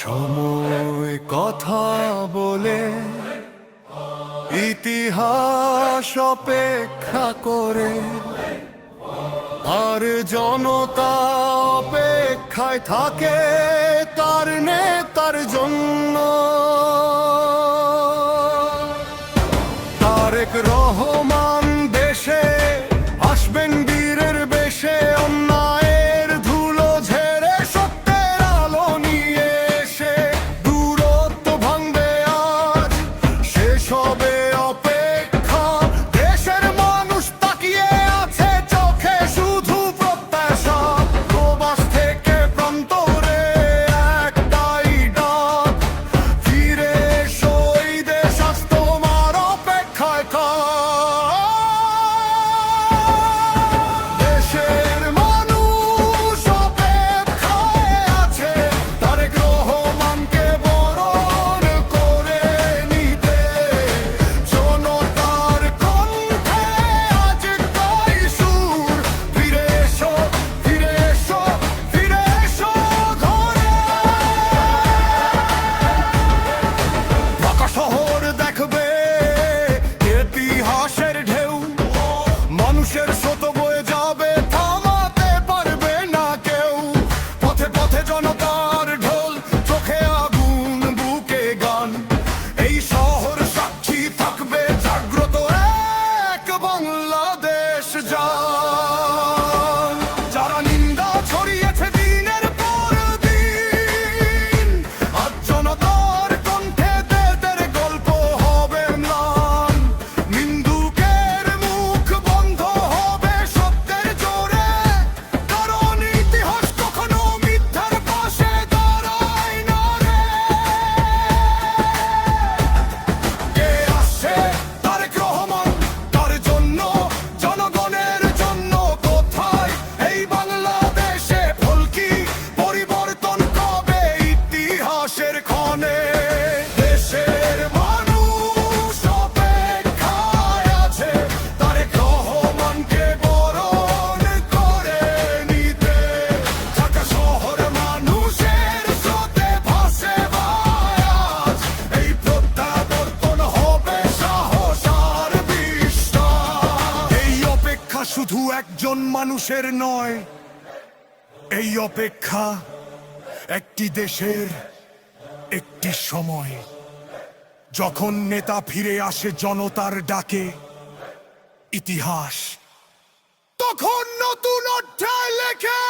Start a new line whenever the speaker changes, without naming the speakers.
সময় কথা বলে, ইতিহাস অপেক্ষা করে, আর জনতা অপেক্ষায় থাকে তার নেতার জন্য। তারেক রহমান দেশে আসবেন বীরের বেশে, অন্যায়ের ধুলো ঝেড়ে সত্যের আলো নিয়ে এসে দূরত্ব ভাঙবে আজ, শেষ হবে অপেক্ষা। দেশের মানুষ তাকিয়ে আছে চোখে শুধু প্রত্যাশা, প্রবাস থেকে প্রান্তরে একটাই ডাক, ফিরে এসো এই দেশ আজ তোমার অপেক্ষায়। দেশের মানুষ অপেক্ষায় আছে তারেক রহমানকে বরণ করে নিতে, জনতার কণ্ঠে আজ তাই সুর, ফিরে এসো, ফিরে এসো, ফিরে এসো ঘরে। ঢাকা শহর দেখবে ইতিহাসের ঢেউ, মানুষের স্রোত বয়ে যাবে, থামাতে পারবে না কেউ। পথে পথে জনতার ঢোল, চোখে আগুন, বুকে গান, এই শহর সাক্ষী থাকবে জাগ্রত এক বাংলাদেশ জান। যারা নিন্দা ছড়িয়েছে দিনের পর দিন, আজ জনতার কণ্ঠে তাদের গল্প হবে ম্লান। নিন্দুকের মুখ বন্ধ হবে সত্যের জোরে, কারণ ইতিহাস কখনো মিথ্যার পাশে দাঁড়ায় না রে। কে আসছে তারেক রহমান, তার জন্য, জনগণের জন্য। কোথায় এই বাংলাদেশে ফলকি পরিবর্তন কবে ইতিহাসের ক্ষণে? দেশের মানুষ অপেক্ষায় আছে তারেক রহমানকে বরণ করে নিতে। ঢাকা শহর মানুষের স্রোতে ভাসে আজ, এই প্রত্যাবর্তন হবে সাহস আর বিশ্বাস। এই অপেক্ষা শুধু একজন মানুষের নয়, এই অপেক্ষা একটি দেশের, একটি সময়। যখন নেতা ফিরে আসে জনতার ডাকে, ইতিহাস তখন নতুন অধ্যায় লেখে।